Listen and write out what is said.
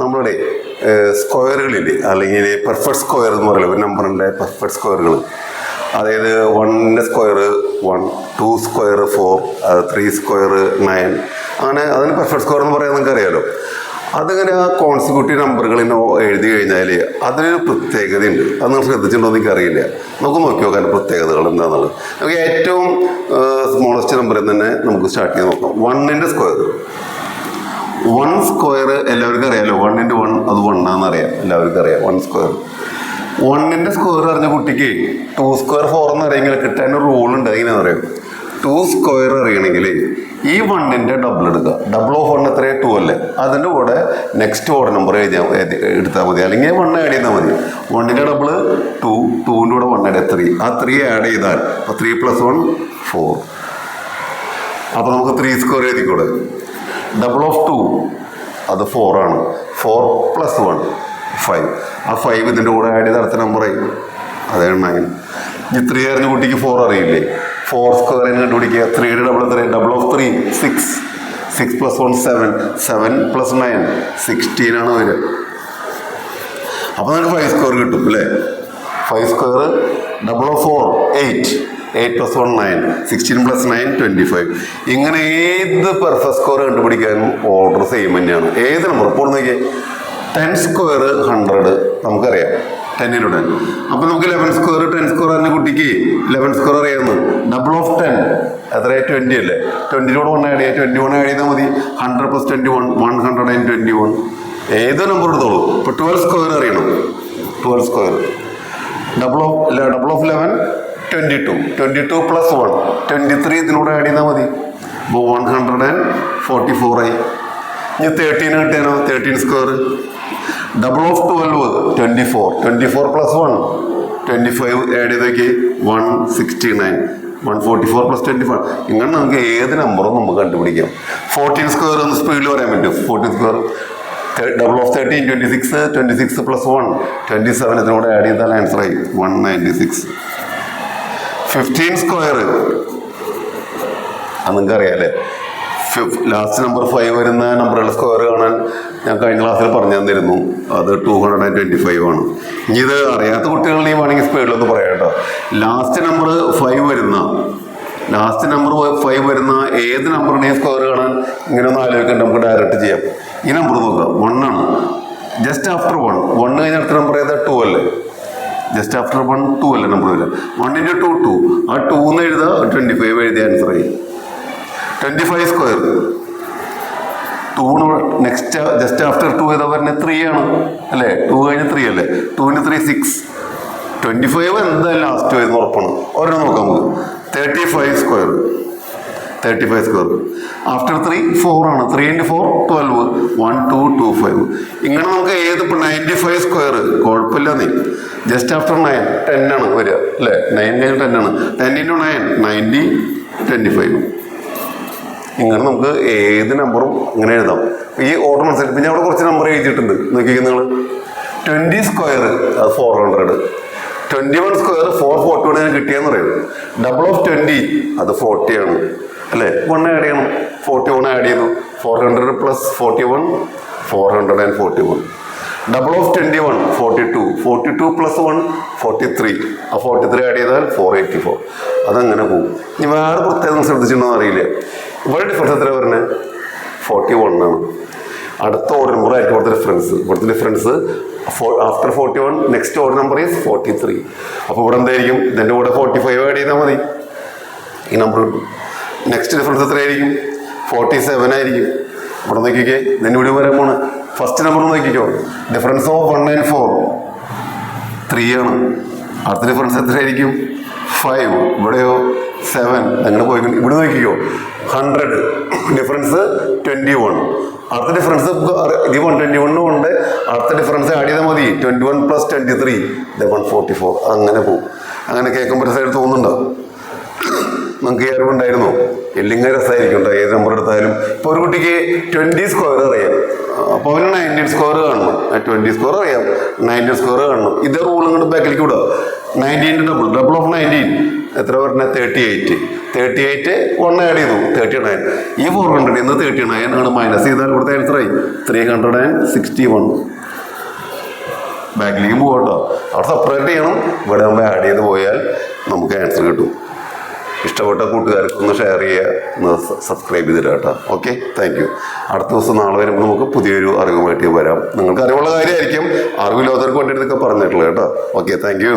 നമ്മളുടെ സ്ക്വയറുകളില്ലേ, അല്ലെങ്കിൽ perfect square എന്ന് പറയുന്നത് ഒരു നമ്പറിൻ്റെ പെർഫെക്റ്റ് സ്ക്വയറുകൾ, അതായത് 1ൻ്റെ സ്ക്വയർ 1, 2 സ്ക്വയർ 4, 3 സ്ക്വയർ 9, അങ്ങനെ അതിന് പെർഫെക്റ്റ് സ്ക്വയർ എന്ന് പറയാൻ നിങ്ങൾക്ക് അറിയാമല്ലോ. അതിങ്ങനെ ആ കോൺസിക്യൂട്ടീവ് നമ്പറുകൾ എഴുതി കഴിഞ്ഞാൽ അതിനൊരു പ്രത്യേകതയുണ്ട്. അത് നിങ്ങൾ ശ്രദ്ധിച്ചിട്ടുണ്ടോ എന്ന് എനിക്കറിയില്ല. നമുക്ക് നോക്കി നോക്കാൻ പ്രത്യേകതകൾ എന്താണെന്നുള്ളത്. നമുക്ക് ഏറ്റവും സ്മോളസ്റ്റ് നമ്പറിൽ തന്നെ നമുക്ക് സ്റ്റാർട്ട് ചെയ്ത് നോക്കാം. 1ൻ്റെ സ്ക്വയർ 1 സ്ക്വയർ എല്ലാവർക്കും അറിയാമല്ലോ. 1 × 1 അത് 1 ആണെന്നറിയാം, എല്ലാവർക്കും അറിയാം. 1 സ്ക്വയർ 1ൻ്റെ സ്ക്വയർ അറിഞ്ഞ കുട്ടിക്ക് 2 സ്ക്വയർ 4 എന്ന് അറിയെങ്കിൽ കിട്ടാൻ ഒരു റൂളുണ്ട്. എങ്ങനെയാണെന്ന് അറിയാം. 2 സ്ക്വയർ അറിയണമെങ്കിൽ ഈ 1ൻ്റെ ഡബിൾ എടുക്കുക. ഡബിൾ ഓഫ് 1 എത്രയാണ്? 2 അല്ലേ? അതിൻ്റെ കൂടെ നെക്സ്റ്റ് ഓർഡർ നമ്പർ എടുത്താൽ മതി, അല്ലെങ്കിൽ 1 ആഡ് ചെയ്താൽ മതി. 1ൻ്റെ ഡബിൾ 2, 2ൻ്റെ കൂടെ 1 ആഡ് 3, ആ 3 ആഡ് ചെയ്താൽ 3 + 1 4. അപ്പോൾ നമുക്ക് 3 സ്ക്വയർ എഴുതിക്കൂടെ. ഡബിൾ ഓഫ് 2 അത് 4 ആണ്. 4 + 1 5. ആ 5 ഇതിൻ്റെ കൂടെ ആഡ് ചെയ്ത് അടുത്ത നമ്പറായി, അതാണ് 9. ഈ 3 അറിഞ്ഞ കുട്ടിക്ക് 4 അറിയില്ലേ? 4 സ്ക്വയർ കണ്ടുപിടിക്കുക. 3യുടെ ഡബിൾ എത്ര? Double of 3 6. 6 + 1 7. 7 + 9 16 ആണ് വരിക. അപ്പോൾ നമുക്ക് 5 സ്ക്വയർ കിട്ടും അല്ലേ? 5 സ്ക്വയർ ഡബിൾ ഓഫ് 4 8. 8 + 1 9. 16 + 9 25. ഇങ്ങനെ ഏത് പെർഫെക്റ്റ് സ്ക്വയർ കണ്ടുപിടിക്കാനും ഓർഡർ സെയിം തന്നെയാണ്. ഏത് നമ്പർ ഇപ്പോൾ നോക്കിയാൽ 10 സ്ക്വയർ 100 നമുക്കറിയാം. 10 × 10. അപ്പോൾ നമുക്ക് 11 സ്ക്വയർ 10 സ്ക്വയർ അറിഞ്ഞ കുട്ടിക്ക് 11 സ്ക്വയർ അറിയാമെന്ന്. ഡബിൾ ഓഫ് 10 എത്ര? 20 അല്ലേ? 20 1 ആഡ് ചെയ്യുക. 21 ആഡ് ചെയ്താൽ മതി. 100 + 21 121. ഏത് നമ്പർ എടുത്തോളൂ. ഇപ്പോൾ 12 സ്ക്വയർ അറിയണം. 12 സ്ക്വയർ ഡബിൾ ഓഫ് 11 22. 22 + 1 23 ഇതിലൂടെ ആഡ് ചെയ്താൽ മതി. അപ്പോൾ 144 ആയി. ഇനി 13 കിട്ടിയാനോ? 13 സ്ക്വയർ ഡബിൾ ഓഫ് 12 24. 24 + 1 25 ആഡ് ചെയ്ത് നോക്കി 169. 144 + 25. ഇങ്ങനെ നമുക്ക് ഏത് നമ്പറും നമുക്ക് കണ്ടുപിടിക്കാം. 14 സ്ക്വയർ ഒന്ന് സ്പീഡിൽ പറയാൻ പറ്റും. 14 സ്ക്വയർ ഡബിൾ ഓഫ് 13 26. 26 + 1 27. ഇതിനോട് ആഡ് ചെയ്താൽ ആൻസറായി 196. 15 സ്ക്വയർ അത് നിങ്ങൾക്ക് അറിയാം അല്ലേ? ലാസ്റ്റ് നമ്പർ 5 വരുന്ന നമ്പറുകളുടെ സ്ക്വയർ കാണാൻ ഞാൻ കഴിഞ്ഞ ക്ലാസ്സിൽ പറഞ്ഞു തന്നിരുന്നു. അത് 225 ആണ്. ഇനി ഇത് അറിയാത്ത കുട്ടികളിൽ വേണമെങ്കിൽ സ്പീഡിലൊന്ന് പറയാം കേട്ടോ. ലാസ്റ്റ് നമ്പർ 5 വരുന്ന ഏത് നമ്പറിനെയും സ്ക്വയർ കാണാൻ ഇങ്ങനെ ഒന്ന് ആലോചിക്കേണ്ട. നമുക്ക് ഡയറക്റ്റ് ചെയ്യാം. ഈ നമ്പർ നോക്കാം. 1 ആണ്. ജസ്റ്റ് ആഫ്റ്റർ 1 കഴിഞ്ഞ അടുത്ത നമ്പർ ഏതാ? 2 അല്ലേ? ജസ്റ്റ് ആഫ്റ്റർ 1 2 അല്ലേ നമ്പർ വരിക. 1 × 2 2. ആ 2 എന്ന് എഴുതുക. 25 എഴുതിയ ആൻസറായി. 25 സ്ക്വയർ 2 നെക്സ്റ്റ് ജസ്റ്റ് ആഫ്റ്റർ 2 ഏതാ പറഞ്ഞ? 3 ആണ് അല്ലേ? 2 കഴിഞ്ഞ് 3 അല്ലേ? 2 × 3 6. 25 എന്തായാലും ലാസ്റ്റ് വരുന്ന ഉറപ്പാണ്. ഒരെണ്ണം നോക്കാം നമുക്ക്. 35 സ്ക്വയർ ആഫ്റ്റർ 3 4 ആണ്. 3 × 4 12. 1 2 2 5. ഇങ്ങനെ നമുക്ക് ഏത് ഇപ്പോൾ 95 സ്ക്വയർ കുഴപ്പമില്ല. നീ ജസ്റ്റ് ആഫ്റ്റർ 9 10 ആണ് വരിക അല്ലേ? 9 കഴിഞ്ഞ് 10 ആണ്. 10 × 9 90 25. ഇങ്ങനെ നമുക്ക് ഏത് നമ്പറും ഇങ്ങനെ എഴുതാം. ഈ ഓർഡർ മനസ്സിലാക്കി. പിന്നെ അവിടെ കുറച്ച് നമ്പർ എഴുതിയിട്ടുണ്ട് നോക്കിക്കുക നിങ്ങൾ. 20 സ്ക്വയർ അത് 400. 21 സ്ക്വയർ 441 കിട്ടിയെന്ന് പറയുന്നത്. ഡബിൾ ഓഫ് 20 അത് 40 ആണ് അല്ലേ? 1 ആഡ് ചെയ്യണം. 41 ആഡ് ചെയ്തു. 400 + 41 441. Double of 21 42. 42 + 1 43. ആ 43 ആഡ് ചെയ്താൽ 484. അതങ്ങനെ പോകും. ഇനി വേറെ പ്രത്യേകം ശ്രദ്ധിച്ചിട്ടുണ്ടോ അറിയില്ല. ഇവിടെ ഡിഫറൻസ് എത്ര പറഞ്ഞത്? 41 ആണ്. അടുത്ത ഓർഡർ നമ്പർ ആയിരിക്കും ഇവിടുത്തെ difference. After 41 next order number is 43. അപ്പോൾ ഇവിടെ എന്തായിരിക്കും? ഇതിൻ്റെ കൂടെ 45 ആഡ് ചെയ്താൽ മതി. ഈ നമ്പർ നെക്സ്റ്റ് ഡിഫറൻസ് എത്രയായിരിക്കും? 47 ആയിരിക്കും. ഇവിടെ നോക്കിക്കേ. ഇതിൻ്റെ കൂടി വരാൻ പോണ്. ഫസ്റ്റ് നമ്പർ നോക്കിക്കോ. ഡിഫറൻസ് ഓഫ് 194 3 ആണ്. അടുത്ത ഡിഫറൻസ് എത്രയായിരിക്കും? 5. ഇവിടെയോ 7. അങ്ങനെ പോയി. ഇവിടെ നോക്കിക്കോ 100. ഡിഫറൻസ് 21. അടുത്ത ഡിഫറൻസ് ഇത് 121 ഉണ്ട്. അടുത്ത ഡിഫറൻസ് ആഡ് ചെയ്താൽ മതി. 21 + 23 144. അങ്ങനെ പോകും. അങ്ങനെ കേൾക്കുമ്പോൾ രസമായിട്ട് തോന്നുന്നുണ്ടോ? നമുക്ക് ഈ അറിവുണ്ടായിരുന്നോ? എല്ലിങ്ങനെ രസമായിരിക്കും കേട്ടോ. ഏത് നമ്പർ എടുത്താലും. ഇപ്പോൾ ഒരു കുട്ടിക്ക് 20 സ്ക്വയർ അറിയാം. അപ്പോൾ അവന് 19 സ്ക്വയർ കാണണം. 20 സ്ക്വയർ അറിയാം. 19 സ്ക്വയർ കാണണം. ഇതേ റൂൾ ഇങ്ങോട്ട് ബാക്കിലേക്ക് വിടുക. 19 ഡബിൾ ഓഫ് 19 എത്ര പറഞ്ഞ 38 1 ആഡ് ചെയ്തു 39. ഈ 400 ഇന്ന് 39 ആണ് മൈനസ് ചെയ്താൽ ഇവിടുത്തെ ആൻസർ ആയി 361. ബാക്കിലേക്ക് പോകട്ടോ, അവിടെ സെപ്പറേറ്റ് ചെയ്യണം, ഇവിടെ നമ്മൾ ആഡ് ചെയ്ത് പോയാൽ നമുക്ക് ആൻസർ കിട്ടും. ഇഷ്ടപ്പെട്ട കൂട്ടുകാർക്കൊന്ന് ഷെയർ ചെയ്യുക, ഒന്ന് സബ്സ്ക്രൈബ് ചെയ്തിട്ട് കേട്ടോ. Okay, thank you. അടുത്ത ദിവസം നാളെ വരുമ്പോൾ നമുക്ക് പുതിയൊരു അറിവുമായിട്ട് വരാം. നിങ്ങൾക്ക് അറിവുള്ള കാര്യമായിരിക്കും, അറിവില്ലാത്തവർക്ക് വേണ്ടിയിട്ടൊക്കെ പറഞ്ഞിട്ടുള്ളത് കേട്ടോ. Okay, thank you.